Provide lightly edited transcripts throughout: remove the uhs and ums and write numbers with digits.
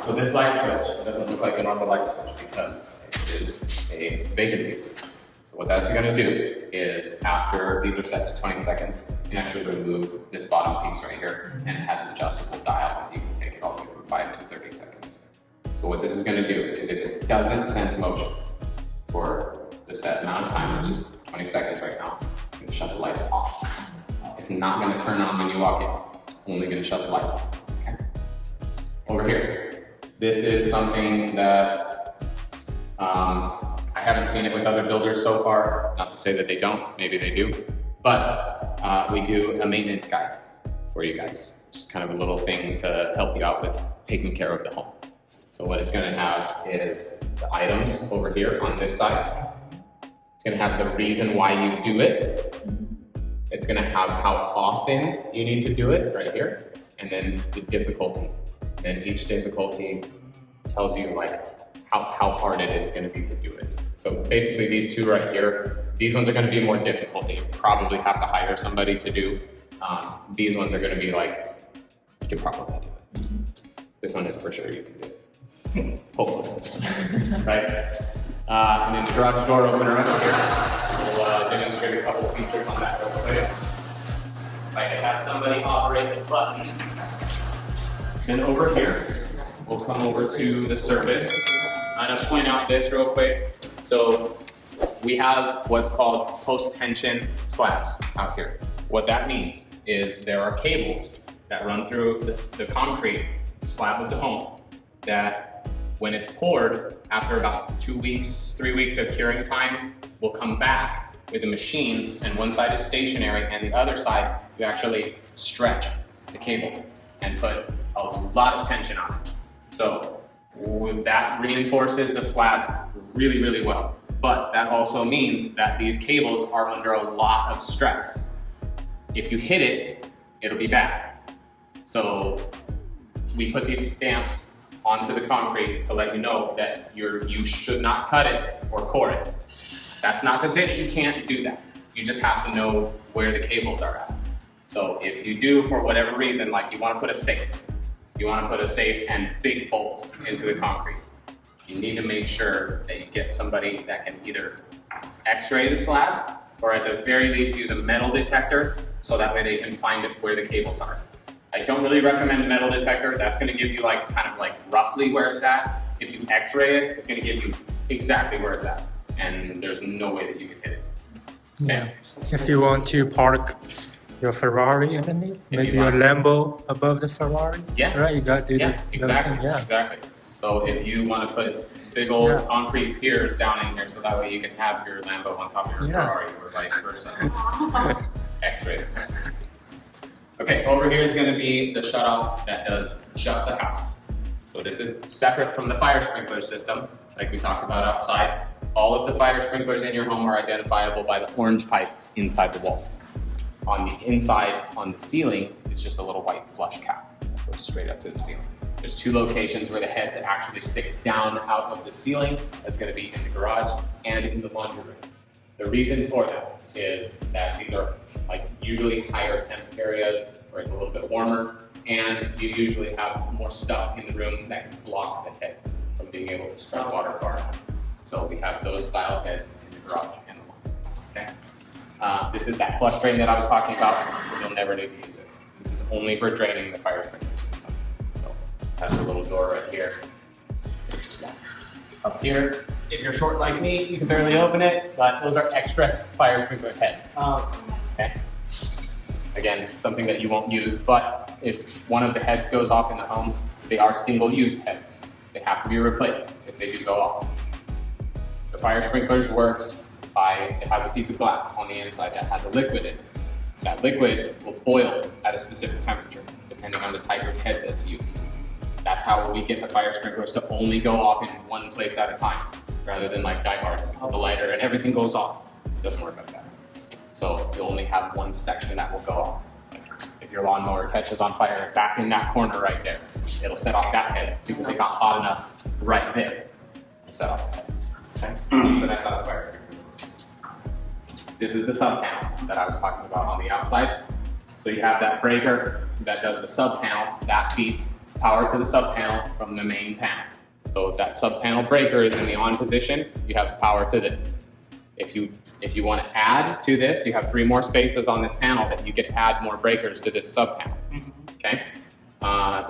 So this light switch doesn't look like a normal light switch because it is a vacancy switch. So what that's going to do is after these are set to 20 seconds, you can actually remove this bottom piece right here, and it has an adjustable dial. You can take it all the way from 5 to 30 seconds. So what this is going to do is if it doesn't sense motion for the set amount of time, which is 20 seconds right now, it's going to shut the lights off. It's not going to turn on when you walk in. It's only going to shut the lights off. Okay? Over here, this is something that I haven't seen it with other builders so far. Not to say that they don't, maybe they do. But we do a maintenance guide for you guys. Just kind of a little thing to help you out with taking care of the home. So what it's going to have is the items over here on this side. It's going to have the reason why you do it. It's going to have how often you need to do it right here, and then the difficulty. And each difficulty tells you like how hard it is going to be to do it. So basically these two right here, these ones are going to be more difficult. You probably have to hire somebody to do. These ones are going to be like, you can probably do it. This one is for sure you can do it. Hopefully. Right? And then the garage door opener up here. We'll demonstrate a couple features on that real quick. If I can have somebody operate the button. Then over here, we'll come over to the surface. I'm going to point out this real quick. So we have what's called post-tension slabs out here. What that means is there are cables that run through the concrete slab of the home that when it's poured, after about 2 weeks, 3 weeks of curing time, will come back with a machine, and one side is stationary and the other side you actually stretch the cable and put a lot of tension on it. So that reinforces the slab really, really well. But that also means that these cables are under a lot of stress. If you hit it, it'll be bad. So we put these stamps onto the concrete to let you know that you should not cut it or core it. That's not to say that you can't do that. You just have to know where the cables are at. So if you do, for whatever reason, like you want to put a safe, and big bolts into the concrete, you need to make sure that you get somebody that can either x-ray the slab or at the very least use a metal detector so that way they can find it where the cables are. I don't really recommend a metal detector. That's going to give you like kind of like roughly where it's at. If you x-ray it, it's going to give you exactly where it's at, and there's no way that you can hit it. Okay? Yeah. If you want to park your Ferrari underneath, maybe your Lambo above the Ferrari. Yeah. Right. You got to do exactly. Yeah. Exactly. So if you want to put big old concrete piers down in here, so that way you can have your Lambo on top of your Ferrari, or vice versa. X-ray this. Okay, over here is going to be the shutoff that does just the house. So this is separate from the fire sprinkler system, like we talked about outside. All of the fire sprinklers in your home are identifiable by the orange pipe inside the walls. On the inside, on the ceiling, it's just a little white flush cap that goes straight up to the ceiling. There's two locations where the heads actually stick down out of the ceiling. That's going to be in the garage and in the laundry room. The reason for that is that these are like usually higher temp areas where it's a little bit warmer, and you usually have more stuff in the room that can block the heads from being able to spread water far enough. So we have those style heads in the garage and the laundry. Okay. This is that flush drain that I was talking about. You'll never need to use it. This is only for draining the fire sprinkler system. So it has a little door right here. Up here, if you're short like me, you can barely open it, but those are extra fire sprinkler heads. Okay. Again, something that you won't use, but if one of the heads goes off in the home, they are single-use heads. They have to be replaced if they do go off. The fire sprinklers works by, it has a piece of glass on the inside that has a liquid in it. That liquid will boil at a specific temperature, depending on the type of head that's used. That's how we get the fire sprinklers to only go off in one place at a time, rather than like Die Hard, the lighter and everything goes off. It doesn't work like that. So you only have one section that will go off. Like if your lawnmower catches on fire back in that corner right there, it'll set off that head because it got hot enough right there to set off the head. Okay? So that's how the fire sprinklers. This is the sub panel that I was talking about on the outside. So you have that breaker that does the sub panel that feeds power to the sub panel from the main panel. So if that sub panel breaker is in the on position, you have power to this. If you want to add to this, you have 3 more spaces on this panel that you can add more breakers to this sub panel. Okay.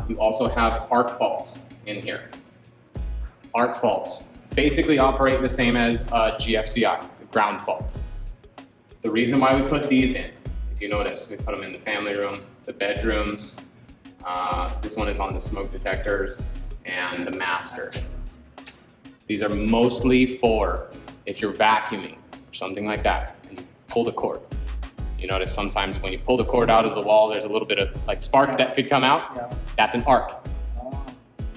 You also have arc faults in here. Arc faults basically operate the same as GFCI, the ground fault. The reason why we put these in, if you notice, we put them in the family room, the bedrooms. This one is on the smoke detectors and the master. These are mostly for if you're vacuuming or something like that and you pull the cord. You notice sometimes when you pull the cord out of the wall, there's a little bit of like spark that could come out. Yeah. That's an arc.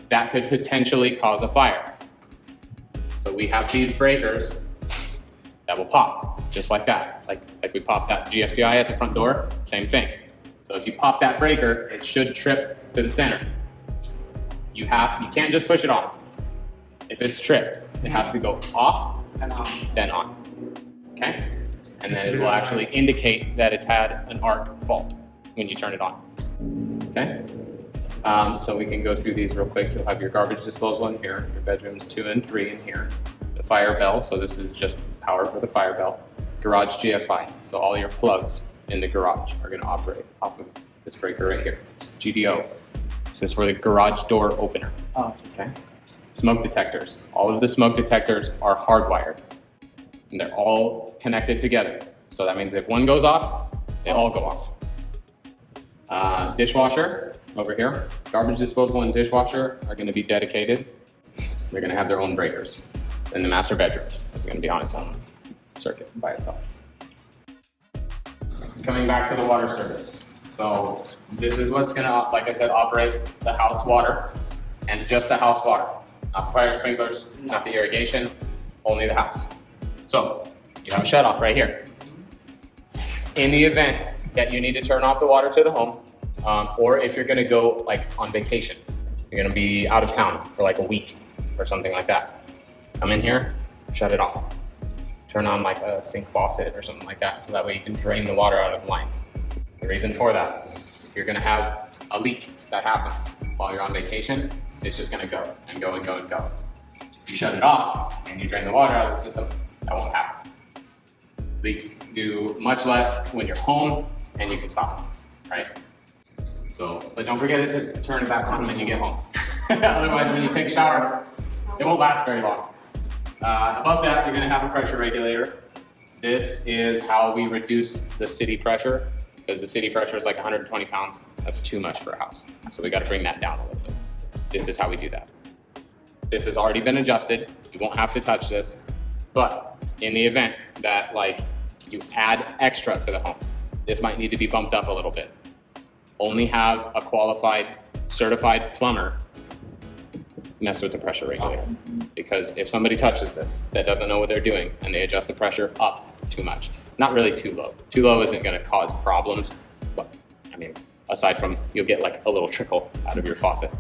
That could potentially cause a fire. So we have these breakers that will pop just like that. Like we popped that GFCI at the front door, same thing. So if you pop that breaker, it should trip to the center. You can't just push it on. If it's tripped, it has to go off, then on. Okay? And then it will actually indicate that it's had an arc fault when you turn it on. Okay? So we can go through these real quick. You'll have your garbage disposal in here, your bedrooms 2 and 3 in here, the fire bell, so this is just power for the fire bell, garage GFI, so all your plugs in the garage are going to operate off of this breaker right here. GDO, this is for the garage door opener. Okay. Smoke detectors, all of the smoke detectors are hardwired, and they're all connected together. So that means if one goes off, they all go off. Dishwasher over here, garbage disposal and dishwasher are going to be dedicated. They're going to have their own breakers. And the master bedrooms, it's going to be on its own circuit by itself. Coming back to the water service. So this is what's going to, like I said, operate the house water and just the house water, not the fire sprinklers, not the irrigation, only the house. So you have a shut off right here. In the event that you need to turn off the water to the home, or if you're going to go like on vacation, you're going to be out of town for like a week or something like that, come in here, shut it off. Turn on like a sink faucet or something like that, so that way you can drain the water out of the lines. The reason for that, if you're going to have a leak that happens while you're on vacation, it's just going to go and go and go and go. If you shut it off and you drain the water out of the system, that won't happen. Leaks do much less when you're home and you can stop them, right? So, but don't forget to turn it back on when you get home. Otherwise, when you take a shower, it won't last very long. Above that, you're going to have a pressure regulator. This is how we reduce the city pressure, because the city pressure is like 120 pounds. That's too much for a house. So we got to bring that down a little bit. This is how we do that. This has already been adjusted. You won't have to touch this. But in the event that like you add extra to the home, this might need to be bumped up a little bit. Only have a qualified, certified plumber mess with the pressure regulator. Because if somebody touches this that doesn't know what they're doing and they adjust the pressure up too much, not really too low. Too low isn't going to cause problems, but I mean, aside from you'll get like a little trickle out of your faucet.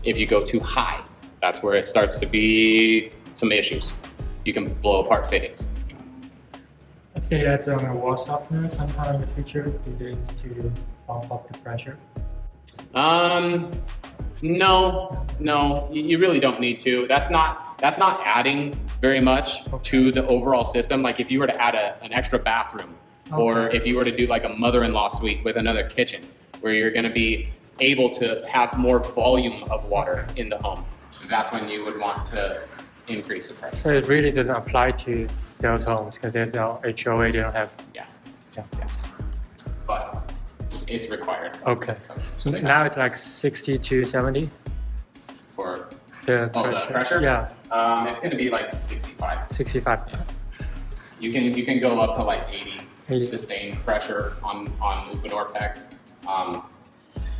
If you go too high, that's where it starts to be some issues. You can blow apart fittings. If they add a wall softener sometime in the future, do they need to bump up the pressure? No, you really don't need to. That's not adding very much to the overall system. Like if you were to add an extra bathroom, or if you were to do like a mother-in-law suite with another kitchen, where you're going to be able to have more volume of water in the home, that's when you would want to increase the pressure. So it really doesn't apply to those homes because there's no HOA, they don't have. Yeah. But it's required. Okay. So now it's like 60 to 70 for the pressure. Yeah. It's going to be like 65. 65. You can go up to like 80 80. sustained pressure on Luminor PEX.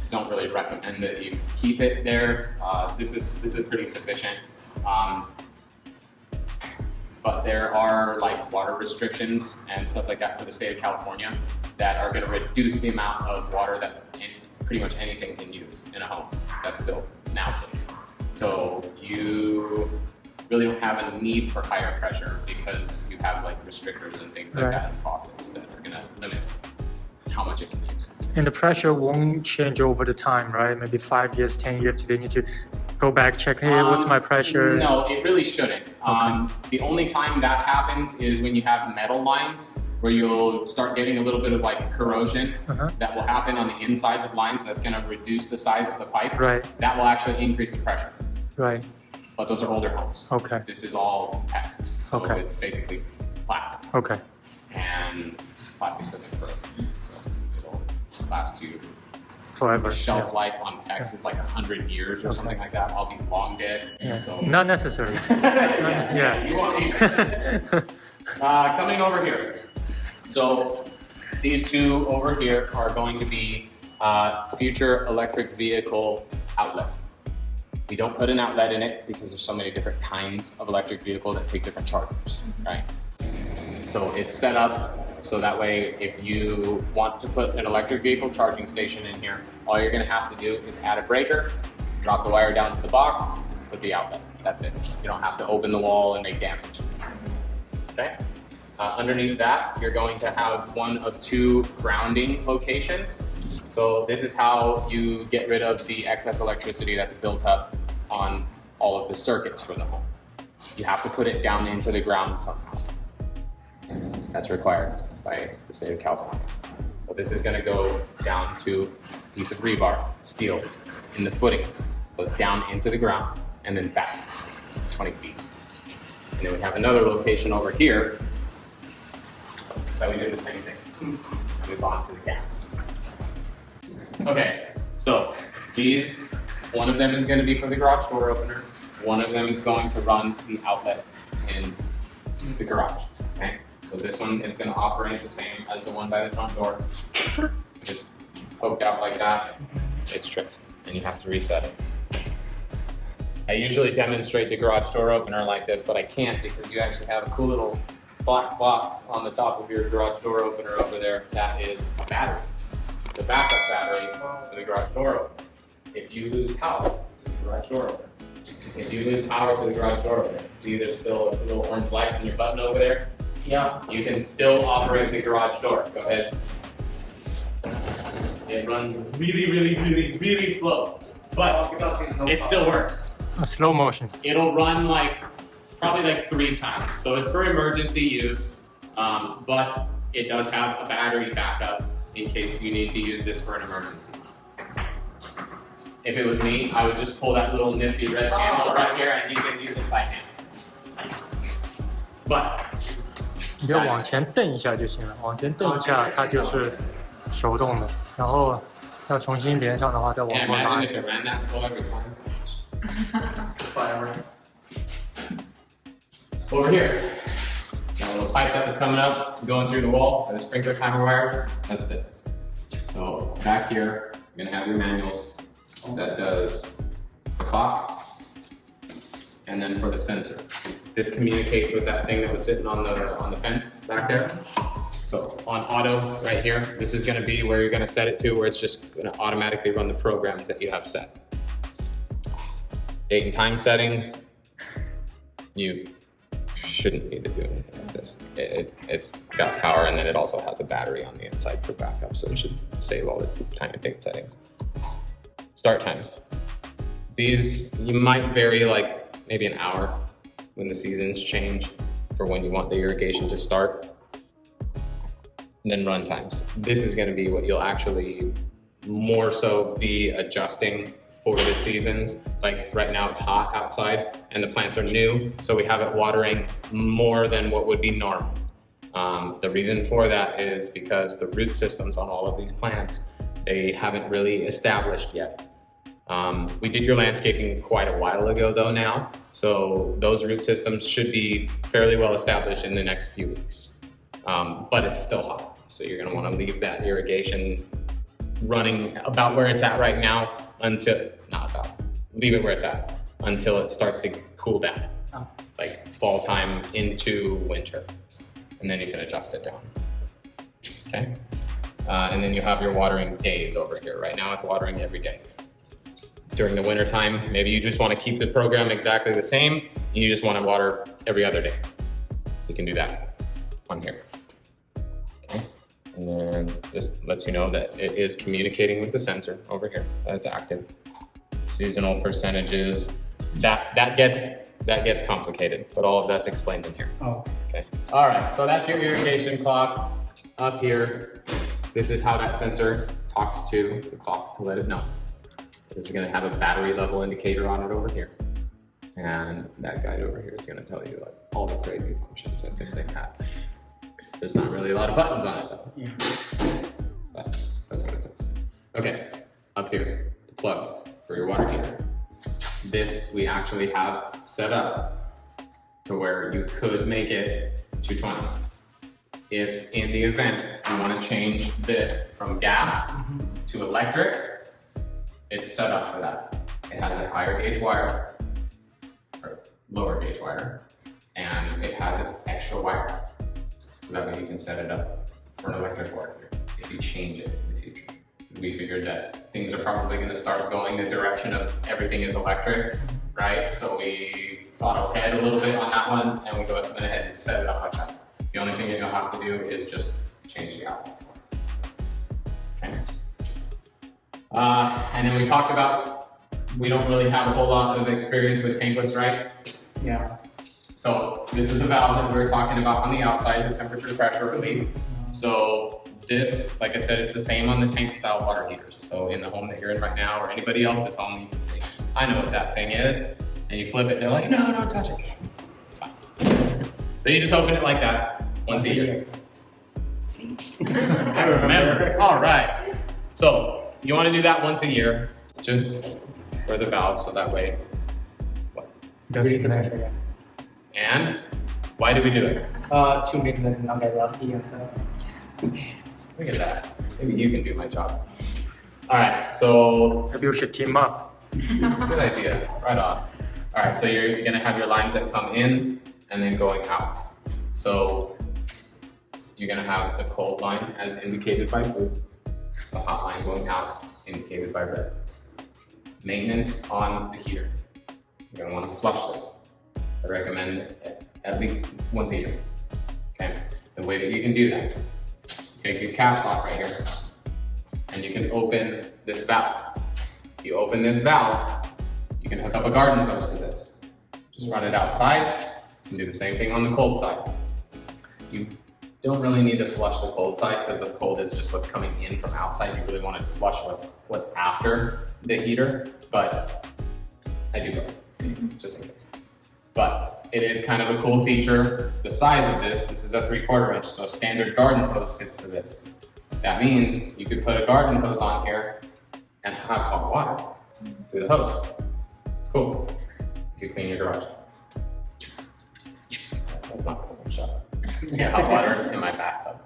Don't really recommend that you keep it there. This is pretty sufficient. But there are like water restrictions and stuff like that for the state of California that are going to reduce the amount of water that pretty much anything can use in a home that's built nowadays. So you really don't have a need for higher pressure because you have like restrictors and things like that in faucets that are going to limit how much it can use. And the pressure won't change over the time, right? Maybe 5 years, 10 years. Do they need to go back, check, hey, what's my pressure? No, it really shouldn't. The only time that happens is when you have metal lines where you'll start getting a little bit of like corrosion that will happen on the insides of lines. That's going to reduce the size of the pipe. Right. That will actually increase the pressure. Right. But those are older homes. Okay. This is all PEX. So Okay. it's basically plastic. Okay. And plastic doesn't corrode. So it'll last you. Forever. The shelf life on PEX is like 100 years or something like that. I'll be long dead. Yeah. So Not necessary. Yeah. You want me? Coming over here. So these two over here are going to be future electric vehicle outlet. We don't put an outlet in it because there's so many different kinds of electric vehicle that take different chargers, right? So it's set up so that way if you want to put an electric vehicle charging station in here, all you're gonna have to do is add a breaker, drop the wire down to the box, put the outlet. That's it. You don't have to open the wall and make damage. Okay? Underneath that, you're going to have one of two grounding locations. So this is how you get rid of the excess electricity that's built up on all of the circuits for the home. You have to put it down into the ground somehow. That's required by the state of California. But this is going to go down to a piece of rebar, steel. It's in the footing, goes down into the ground, and then back 20 feet. And then we have another location over here that we did the same thing. Move on to the gas. Okay, so these, one of them is going to be for the garage door opener. One of them is going to run the outlets in the garage. Okay, so this one is going to operate the same as the one by the front door. It's poked out like that. It's tripped, and you have to reset it. I usually demonstrate the garage door opener like this, but I can't because you actually have a cool little black box on the top of your garage door opener over there. That is a battery. It's a backup battery for the garage door opener. If you lose power to the garage door opener, if you lose power to the garage door opener, see there's still a little orange light on your button over there? Yeah. You can still operate the garage door. Go ahead. It runs really slow, but it still works. A slow motion. It'll run probably 3 times. So it's for emergency use, but it does have a battery backup in case you need to use this for an emergency. If it was me, I would just pull that little nifty red handle right here and you can use it by hand. But 你就往前蹬一下就行了，往前蹬一下它就是手动的，然后要重新连上的话再往 yeah, 后 imagine 拉一 if 下 it。ran that slow every time. Over here, got a little pipe that was coming up, going through the wall, and a sprinkler timer wire. That's this. So back here, you're gonna have your manuals that does the clock, and then for the sensor. This communicates with that thing that was sitting on the fence back there. So on auto right here, this is gonna be where you're gonna set it to, where it's just gonna automatically run the programs that you have set. Date and time settings, you shouldn't need to do anything like this. It's got power, and then it also has a battery on the inside for backup, so it should save all the time and date settings. Start times. These, you might vary maybe an hour when the seasons change for when you want the irrigation to start. And then run times. This is gonna be what you'll actually more so be adjusting for the seasons. Like right now it's hot outside and the plants are new, so we have it watering more than what would be normal. The reason for that is because the root systems on all of these plants, they haven't really established yet. We did your landscaping quite a while ago though now, so those root systems should be fairly well established in the next few weeks. But it's still hot, so you're gonna wanna leave that irrigation running about where it's at right now leave it where it's at until it starts to cool down, like fall time into winter, and then you can adjust it down, okay? And then you have your watering days over here. Right now it's watering every day. During the winter time, maybe you just want to keep the program exactly the same, and you just want to water every other day. You can do that on here. Okay. And then this lets you know that it is communicating with the sensor over here, that it's active. Seasonal percentages, that gets complicated, but all of that's explained in here. Oh. Okay. All right, so that's your irrigation clock up here. This is how that sensor talks to the clock to let it know. This is gonna have a battery level indicator on it over here. And that guide over here is gonna tell you like all the crazy functions that this thing has. There's not really a lot of buttons on it though. Yeah. But that's what it does. Okay, up here, the plug for your water heater. This we actually have set up to where you could make it 220. If in the event you want to change this from gas to electric, it's set up for that. It has a higher gauge wire, or lower gauge wire, and it has an extra wire. So that way you can set it up for an electric water heater if you change it in the future. We figured that things are probably going to start going the direction of everything is electric, right? So we thought ahead a little bit on that one, and we went ahead and set it up like that. The only thing that you'll have to do is just change the outlet for it. Okay. And then we talked about, we don't really have a whole lot of experience with tankless, right? Yeah. So this is the valve that we were talking about on the outside, the temperature pressure relief. So this, like I said, it's the same on the tank style water heaters. So in the home that you're in right now or anybody else's home, you can say, I know what that thing is. And you flip it, they're like, no, don't touch it. It's fine. So you just open it like that once a year. I remember. All right. So you want to do that once a year, just for the valve, so that way. What? And why do we do it? To make the not get rusty and stuff. Look at that. Maybe you can do my job. All right, so Maybe we should team up. good idea. Right on. All right, so you're gonna have your lines that come in and then going out. So you're gonna have the cold line as indicated by blue, the hot line going out indicated by red. Maintenance on the heater. You're gonna want to flush this. I recommend at least once a year. Okay. The way that you can do that, take these caps off right here, and you can open this valve. If you open this valve, you can hook up a garden hose to this. Just run it outside and do the same thing on the cold side. You don't really need to flush the cold side because the cold is just what's coming in from outside. You really want to flush what's after the heater, but I do both, just in case. But it is kind of a cool feature. The size of this is a 3/4 inch, so a standard garden hose fits to this. That means you could put a garden hose on here and have hot water through the hose. It's cool if you clean your garage. That's not cool, shut up. I get hot water in my bathtub.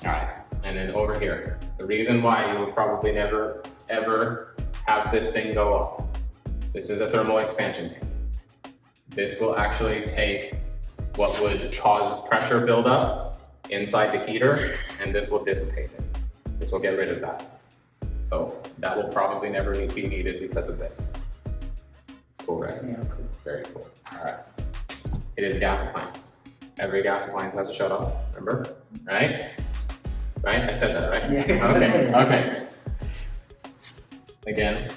All right, and then over here, the reason why you will probably never, ever have this thing go off. This is a thermal expansion tank. This will actually take what would cause pressure buildup inside the heater, and this will dissipate it. This will get rid of that. So that will probably never be needed because of this. Cool, right? Yeah, cool. Very cool. All right. It is a gas appliance. Every gas appliance has a shut off, remember? Right? Right? I said that, right? Yeah. Okay, okay. Again.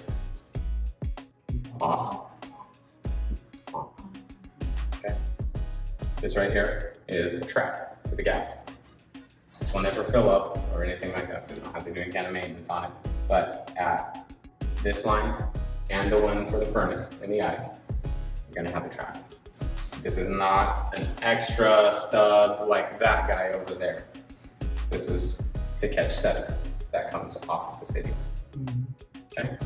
Off. On. Okay. This right here is a trap for the gas. This will never fill up or anything like that, so you don't have to do any kind of maintenance on it. But at this line and the one for the furnace in the attic, you're gonna have the trap. This is not an extra stub like that guy over there. This is to catch sediment that comes off of the city. Okay.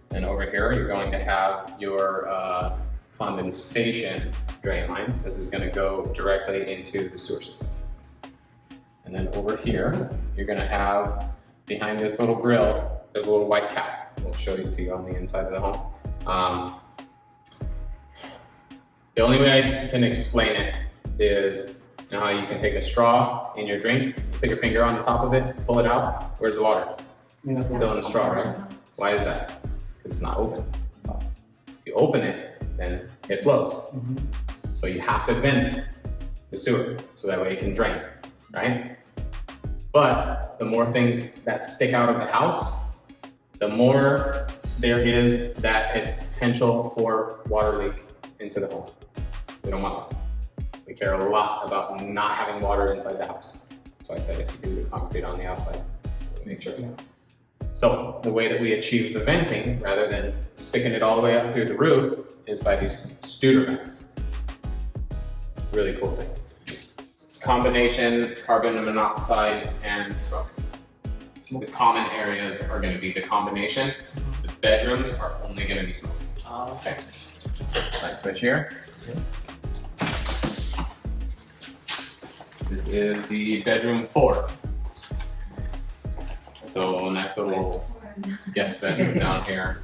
And over here, you're going to have your condensation drain line. This is going to go directly into the sewer system. And then over here, you're going to have behind this little grill, there's a little white cap. We'll show you to you on the inside of the home. The only way I can explain it is, you know how you can take a straw in your drink, you put your finger on the top of it, pull it out. Where's the water? It's still in the straw, right? Why is that? Because it's not open. So if you open it, then it flows. So you have to vent the sewer so that way it can drain. right? But the more things that stick out of the house, the more there is that it's potential for water leak into the home. We don't want that. We care a lot about not having water inside the house. So I said if you do the concrete on the outside, make sure. So the way that we achieve the venting, rather than sticking it all the way up through the roof, is by these Studer vents. Really cool thing. Combination carbon monoxide and smoke. So the common areas are going to be the combination. The bedrooms are only going to be smoke. Okay. Light switch here. This is the bedroom 4. So nice little guest bedroom down here.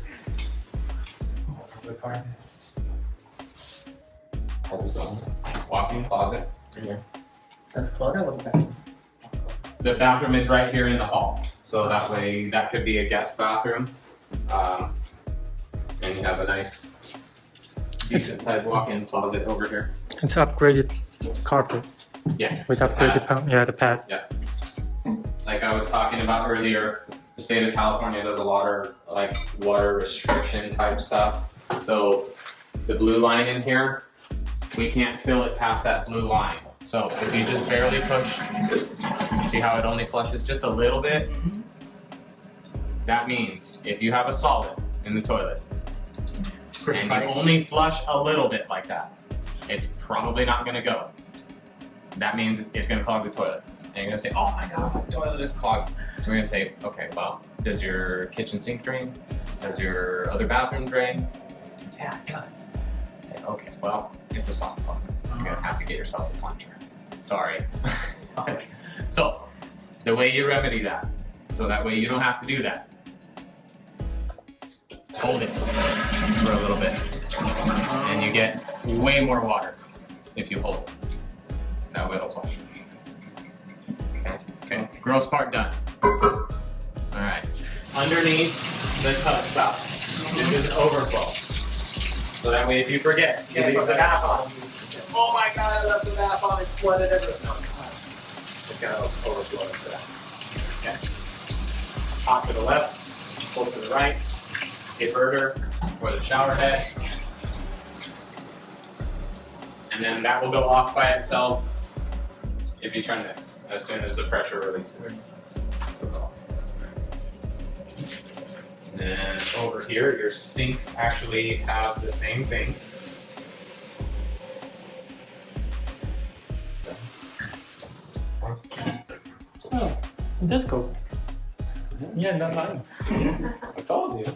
Has its own walk-in closet. That's closet. What's that? The bathroom is right here in the hall, so that way that could be a guest bathroom, and you have a nice, decent-sized walk-in closet over here. It's upgraded carpet Yeah. with upgraded the pad. Yeah. Like I was talking about earlier, the state of California does a lot of like water restriction type stuff. So the blue line in here, we can't fill it past that blue line. So if you just barely push, see how it only flushes just a little bit? That means if you have a solid in the toilet and you only flush a little bit like that, it's probably not gonna go. That means it's gonna clog the toilet. And you're gonna say, oh my God, my toilet is clogged. We're gonna say, okay, well, does your kitchen sink drain? Does your other bathroom drain? Yeah, it does. Okay, well, it's a soft plug. You're gonna have to get yourself a plunger. Sorry. So, the way you remedy that, so that way you don't have to do that, hold it for a little bit. And you get way more water if you hold it. That way it'll flush. Okay, gross part done. Alright, underneath the tub spout, this is overflow. So that way if you forget, you leave the bath on. Oh my God, I left the bath on, it's flooded everywhere. No, it's gonna overflow into that. Okay. Top to the left, pull to the right, inverter for the shower head. And then that will go off by itself if you turn this, as soon as the pressure releases. And then over here, your sinks actually have the same thing. Oh, it does go. Yeah, not mine. I told you.